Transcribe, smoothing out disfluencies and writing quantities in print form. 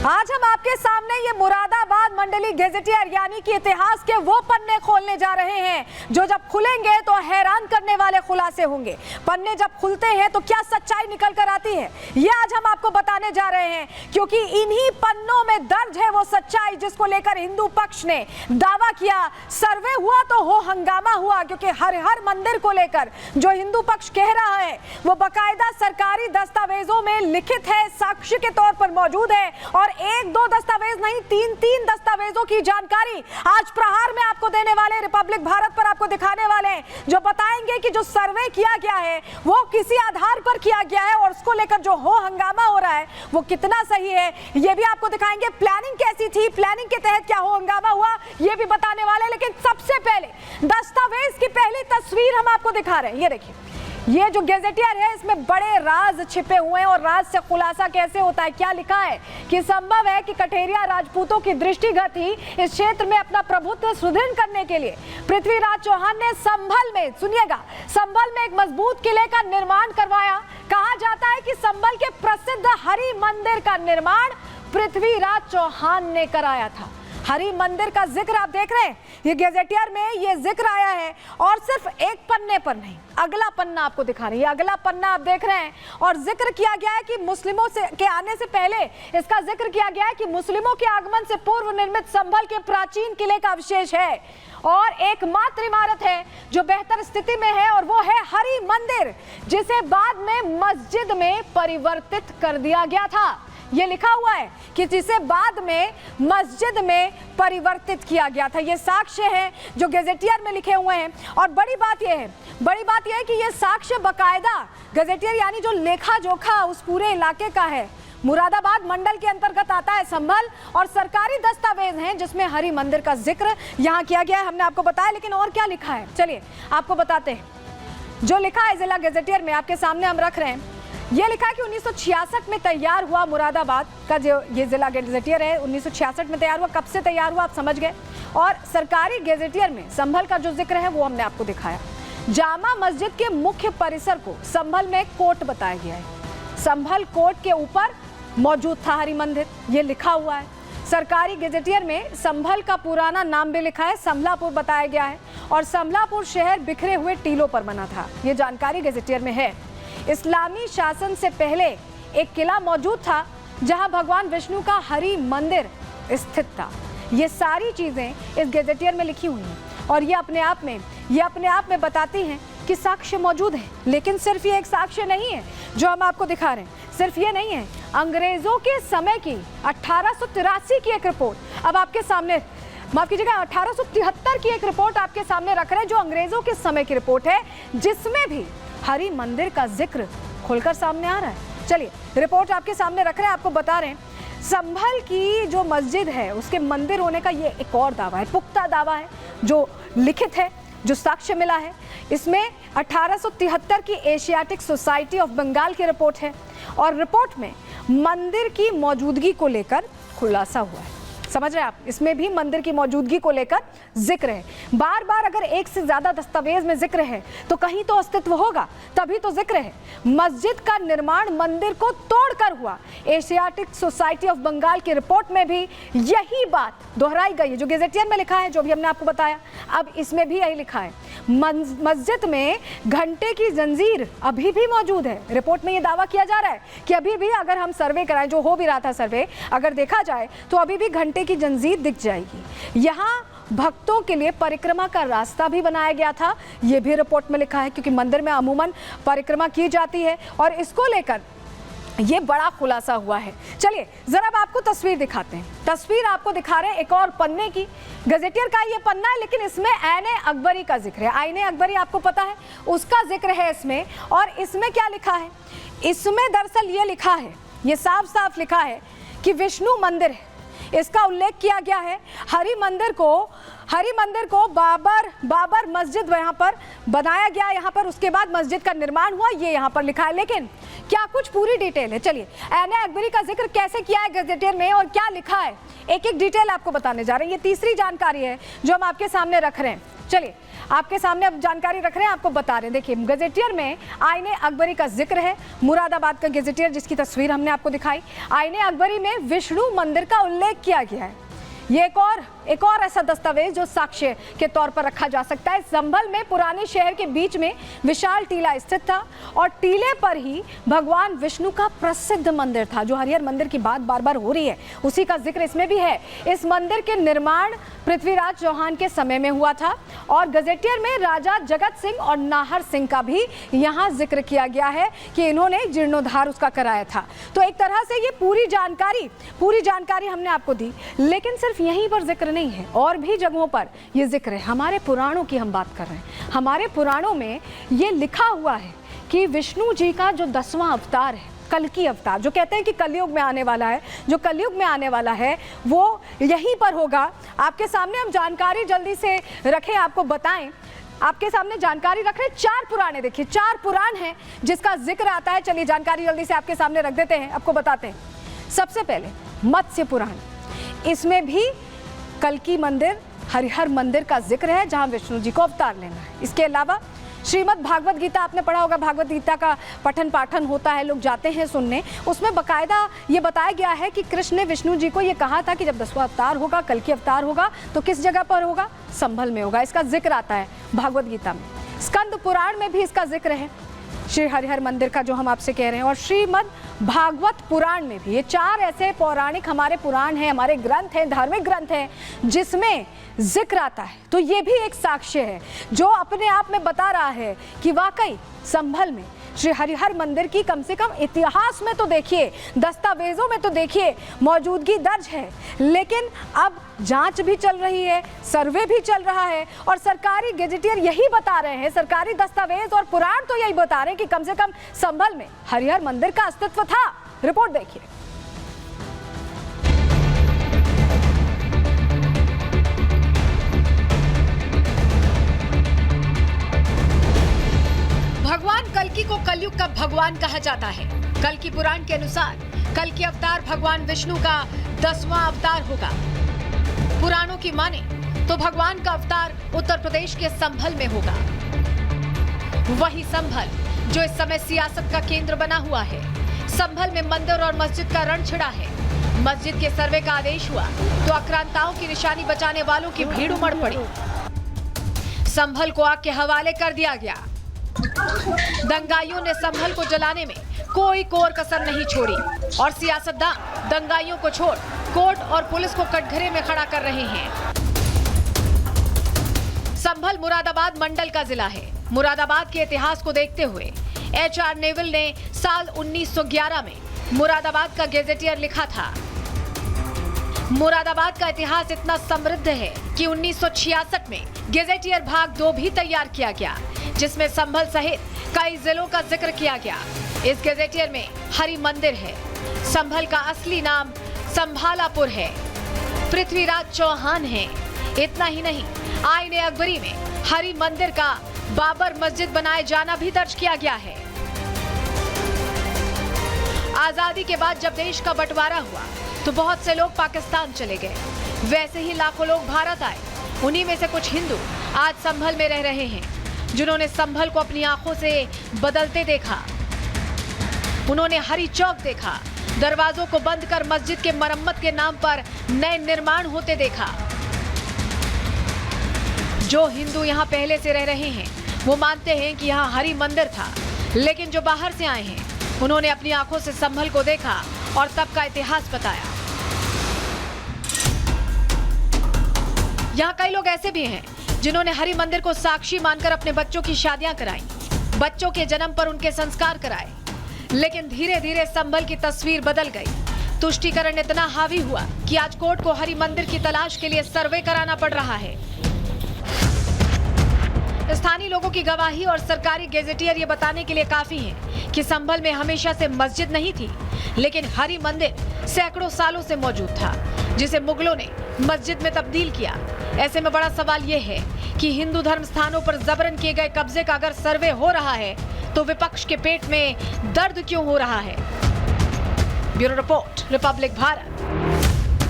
आज हम आपके सामने ये मुरादाबाद मंडली गेजेटियर यानी कि इतिहास के वो पन्ने खोलने जा रहे हैं जो जब खुलेंगे तो हैरान करने वाले खुलासे होंगे। पन्ने जब खुलते हैं तो क्या सच्चाई निकल कर आती है, ये आज हम आपको बताने जा रहे हैं, क्योंकि इन्हीं पन्नों में दर्ज है वो सच्चाई जिसको लेकर हिंदू पक्ष ने दावा किया। सर्वे हुआ तो हो हंगामा हुआ, क्योंकि हर मंदिर को लेकर जो हिंदू पक्ष कह रहा है वो बाकायदा सरकारी दस्तावेजों में लिखित है, साक्ष्य के तौर पर मौजूद है, और एक दो दस्तावेज नहीं, तीन दस्तावेजों की जानकारी आज प्रहार में आपको देने वाले, रिपब्लिक भारत पर आपको दिखाने वाले हैं, जो बताएंगे कि जो सर्वे किया गया है वो किसी आधार पर किया गया है और उसको लेकर जो हो हंगामा हो रहा है वो कितना सही है, ये भी आपको दिखाएंगे। प्लानिंग कैसी थी, प्लानिंग के तहत क्या हो हंगामा हुआ, ये भी बताने वाले। लेकिन सबसे पहले दस्तावेज की पहली तस्वीर हम आपको दिखा रहे हैं। ये देखिए, ये जो गेजेटियर है इसमें बड़े राज छिपे हुए हैं, और राज से खुलासा कैसे होता है। क्या लिखा है कि संभव है कि कठेरिया राजपूतों की दृष्टिगत ही इस क्षेत्र में अपना प्रभुत्व सुदृढ़ करने के लिए पृथ्वीराज चौहान ने संभल में, सुनिएगा, संभल में एक मजबूत किले का निर्माण करवाया। कहा जाता है कि संभल के प्रसिद्ध हरि मंदिर का निर्माण पृथ्वीराज चौहान ने कराया था। हरि मंदिर का जिक्र आप देख रहे हैं, ये गेजेटियर में ये जिक्र आया है, और सिर्फ एक पन्ने पर नहीं, अगला पन्ना आपको दिखा रहे हैं, ये अगला पन्ना आप देख रहे हैं, और जिक्र किया गया है कि मुस्लिमों के आने से पहले इसका जिक्र किया गया है कि मुस्लिमों के आगमन से पूर्व निर्मित संभल के प्राचीन किले का अवशेष है, और एकमात्र इमारत है जो बेहतर स्थिति में है, और वो है हरि मंदिर, जिसे बाद में मस्जिद में परिवर्तित कर दिया गया था। ये लिखा हुआ है कि जिसे बाद में मस्जिद में परिवर्तित किया गया था। ये साक्ष्य हैं जो गेजेटियर में लिखे हुए हैं, और बड़ी बात यह है कि ये साक्ष्य बकायदा गेजेटियर यानी जो लेखा जोखा उस पूरे इलाके का है। मुरादाबाद मंडल के अंतर्गत आता है संभल, और सरकारी दस्तावेज हैं जिसमें हरि मंदिर का जिक्र यहाँ किया गया है, हमने आपको बताया। लेकिन और क्या लिखा है, चलिए आपको बताते हैं। जो लिखा है जिला गेजेटियर में आपके सामने हम रख रहे हैं। ये लिखा है कि 1966 में तैयार हुआ मुरादाबाद का जो ये जिला गेजेटियर है, 1966 में तैयार हुआ। कब से तैयार हुआ आप समझ गए। और सरकारी गेजेटियर में संभल का जो जिक्र है वो हमने आपको दिखाया। जामा मस्जिद के मुख्य परिसर को संभल में कोर्ट बताया गया है। संभल कोर्ट के ऊपर मौजूद था हरि मंदिर, ये लिखा हुआ है। सरकारी गेजेटियर में संभल का पुराना नाम भी लिखा है, समलापुर बताया गया है, और समलापुर शहर बिखरे हुए टीलों पर बना था, ये जानकारी गेजेटियर में है। इस्लामी शासन से पहले एक किला मौजूद था जहां भगवान विष्णु का हरि मंदिर स्थित था। ये सारी चीजें इस गेजेटियर में लिखी हुई हैं, और ये अपने आप में बताती हैं कि साक्ष्य मौजूद है। लेकिन सिर्फ ये एक साक्ष्य नहीं है जो हम आपको दिखा रहे हैं, सिर्फ ये नहीं है। अंग्रेजों के समय की 1883 की एक रिपोर्ट अब आपके सामने, माफ कीजिएगा 1873 की एक रिपोर्ट आपके सामने रख रहे हैं, जो अंग्रेजों के समय की रिपोर्ट है, जिसमें भी हरि मंदिर का जिक्र खुलकर सामने आ रहा है। चलिए रिपोर्ट आपके सामने रख रहे हैं, आपको बता रहे हैं। संभल की जो मस्जिद है उसके मंदिर होने का ये एक और दावा है, पुख्ता दावा है, जो लिखित है, जो साक्ष्य मिला है। इसमें 1873 की एशियाटिक सोसाइटी ऑफ बंगाल की रिपोर्ट है, और रिपोर्ट में मंदिर की मौजूदगी को लेकर खुलासा हुआ है। समझ रहे हैं आप, इसमें भी मंदिर की मौजूदगी को लेकर जिक्र है। बार बार अगर एक से ज्यादा दस्तावेज में जिक्र है तो कहीं तो अस्तित्व होगा, तभी तो जिक्र है। मस्जिद का निर्माण मंदिर को तोड़कर हुआ। एशियाटिक सोसाइटी ऑफ बंगाल की रिपोर्ट में भी यही बात दोहराई गई है, जो गेजेटियर में लिखा है, जो भी हमने आपको बताया। अब इसमें भी यही लिखा है, मस्जिद में घंटे की जंजीर अभी भी मौजूद है। रिपोर्ट में ये दावा किया जा रहा है कि अभी भी अगर हम सर्वे कराएं, जो हो भी रहा था सर्वे, अगर देखा जाए तो अभी भी घंटे की जंजीर दिख जाएगी। यहाँ भक्तों के लिए परिक्रमा का रास्ता भी बनाया गया था, यह भी रिपोर्ट में लिखा है, क्योंकि मंदिर में अमूमन परिक्रमा की जाती है, और इसको लेकर ये बड़ा खुलासा हुआ है। चलिए जरा अब आपको तस्वीर दिखाते हैं। तस्वीर आपको दिखा रहे हैं एक और पन्ने की, गेजेटियर का ये पन्ना है, लेकिन इसमें आईने अकबरी का जिक्र है। आईने अकबरी आपको पता है, उसका जिक्र है इसमें। और इसमें क्या लिखा है, इसमें दरअसल ये लिखा है, ये साफ साफ लिखा है कि विष्णु मंदिर है, इसका उल्लेख किया गया है। हरि मंदिर को बाबर मस्जिद यहाँ पर बनाया गया, यहाँ पर उसके बाद मस्जिद का निर्माण हुआ, ये यहाँ पर लिखा है। लेकिन क्या कुछ पूरी डिटेल है, चलिए आईने अकबरी का जिक्र कैसे किया है गेजेटियर में और क्या लिखा है, एक एक डिटेल आपको बताने जा रहे हैं। ये तीसरी जानकारी है जो हम आपके सामने रख रहे हैं। चलिए आपके सामने अब जानकारी रख रहे हैं, आपको बता रहे हैं। देखिए गजेटियर में आईने अकबरी का जिक्र है। मुरादाबाद का गजेटियर जिसकी तस्वीर हमने आपको दिखाई, आईने अकबरी में विष्णु मंदिर का उल्लेख किया गया है। ये एक और ऐसा दस्तावेज जो साक्ष्य के तौर पर रखा जा सकता है। संभल में पुराने शहर के बीच में विशाल टीला स्थित था और टीले पर ही भगवान विष्णु का प्रसिद्ध मंदिर था। जो हरिहर मंदिर की बात बार बार हो रही है उसी का जिक्र इसमें भी है। इस मंदिर के निर्माण पृथ्वीराज चौहान के समय में हुआ था और गजेटियर में राजा जगत सिंह और नाहर सिंह का भी यहाँ जिक्र किया गया है कि इन्होंने जीर्णोद्धार उसका कराया था। तो एक तरह से ये पूरी जानकारी हमने आपको दी, लेकिन सिर्फ यहीं पर जिक्र नहीं है, और भी जगहों पर ये जिक्र है। हमारे पुराणों की हम बात कर रहे हैं। हमारे पुराणों में ये लिखा हुआ है कि विष्णु जी का जो 10वां अवतार है, कल्कि अवतार, जो कहते हैं कि कलयुग में आने वाला है, जो कलयुग में आने वाला है वो यहीं पर होगा। आपके सामने हम जानकारी जल्दी से रखें, आपको बताएं, आपके सामने जानकारी रख रहे हैं। 4 पुराण, देखिए 4 पुराण हैं जिसका जिक्र आता है। चलिए जानकारी जल्दी से आपके सामने रख देते हैं, आपको बताते हैं। सबसे पहले मत्स्य पुराण, इसमें भी कल्कि मंदिर, हरिहर मंदिर का जिक्र है जहां विष्णु जी को अवतार लेना है। इसके अलावा श्रीमद् भागवत गीता, आपने पढ़ा होगा, भागवत गीता का पठन पाठन होता है, लोग जाते हैं सुनने। उसमें बकायदा ये बताया गया है कि कृष्ण ने विष्णु जी को ये कहा था कि जब 10वां अवतार होगा, कल्कि अवतार होगा, तो किस जगह पर होगा? संभल में होगा। इसका जिक्र आता है भागवत गीता में। स्कंद पुराण में भी इसका जिक्र है, श्री हरिहर मंदिर का जो हम आपसे कह रहे हैं। और श्रीमद् भागवत पुराण में भी, ये 4 ऐसे पौराणिक हमारे पुराण हैं, हमारे ग्रंथ हैं, धार्मिक ग्रंथ हैं जिसमें जिक्र आता है। तो ये भी एक साक्ष्य है जो अपने आप में बता रहा है कि वाकई संभल में श्री हरिहर मंदिर की कम से कम इतिहास में तो देखिए, दस्तावेजों में तो देखिए मौजूदगी दर्ज है, लेकिन अब जांच भी चल रही है, सर्वे भी चल रहा है और सरकारी गजेटियर यही बता रहे हैं, सरकारी दस्तावेज और पुराण तो यही बता रहे हैं कि कम से कम संभल में हरिहर मंदिर का अस्तित्व था। रिपोर्ट देखिए। भगवान कल्कि को कलयुग का भगवान कहा जाता है। कल्कि पुराण के अनुसार कल्कि अवतार भगवान विष्णु का 10वां अवतार होगा। पुराणों की माने तो भगवान का अवतार उत्तर प्रदेश के संभल में होगा। वही संभल जो इस समय सियासत का केंद्र बना हुआ है। संभल में मंदिर और मस्जिद का रण छिड़ा है। मस्जिद के सर्वे का आदेश हुआ तो आक्रांताओं की निशानी बचाने वालों की भीड़ उमड़ पड़ी। संभल को आग के हवाले कर दिया गया। दंगाइयों ने संभल को जलाने में कोई कोर कसर नहीं छोड़ी और सियासतदान दंगाइयों को छोड़ कोर्ट और पुलिस को कटघरे में खड़ा कर रहे हैं। संभल मुरादाबाद मंडल का जिला है। मुरादाबाद के इतिहास को देखते हुए HR नेविल ने साल 1911 में मुरादाबाद का गजेटियर लिखा था। मुरादाबाद का इतिहास इतना समृद्ध है कि 1966 में गजेटियर भाग 2 भी तैयार किया गया, जिसमें संभल सहित कई जिलों का जिक्र किया गया। इस गजेटियर में हरि मंदिर है। संभल का असली नाम संभालापुर है। पृथ्वीराज चौहान है। इतना ही नहीं, आईने अकबरी में हरि मंदिर का बाबर मस्जिद बनाए जाना भी दर्ज किया गया है। आजादी के बाद जब देश का बंटवारा हुआ तो बहुत से लोग पाकिस्तान चले गए, वैसे ही लाखों लोग भारत आए। उन्हीं में से कुछ हिंदू आज संभल में रह रहे हैं, जिन्होंने संभल को अपनी आंखों से बदलते देखा। उन्होंने हरी चौक देखा, दरवाजों को बंद कर मस्जिद के मरम्मत के नाम पर नए निर्माण होते देखा। जो हिंदू यहाँ पहले से रह रहे हैं वो मानते हैं कि यहाँ हरि मंदिर था, लेकिन जो बाहर से आए हैं उन्होंने अपनी आंखों से संभल को देखा और तब का इतिहास बताया। यहाँ कई लोग ऐसे भी हैं जिन्होंने हरि मंदिर को साक्षी मानकर अपने बच्चों की शादियां कराई, बच्चों के जन्म पर उनके संस्कार कराए। लेकिन धीरे धीरे संभल की तस्वीर बदल गई। तुष्टीकरण इतना हावी हुआ कि आज कोर्ट को हरि मंदिर की तलाश के लिए सर्वे कराना पड़ रहा है। स्थानीय लोगों की गवाही और सरकारी गजेटियर ये बताने के लिए काफी है कि संभल में हमेशा से मस्जिद नहीं थी, लेकिन हरि मंदिर सैकड़ों सालों से मौजूद था, जिसे मुगलों ने मस्जिद में तब्दील किया। ऐसे में बड़ा सवाल ये है कि हिंदू धर्म स्थानों पर जबरन किए गए कब्जे का अगर सर्वे हो रहा है तो विपक्ष के पेट में दर्द क्यों हो रहा है? Bureau report, Republic Bharat.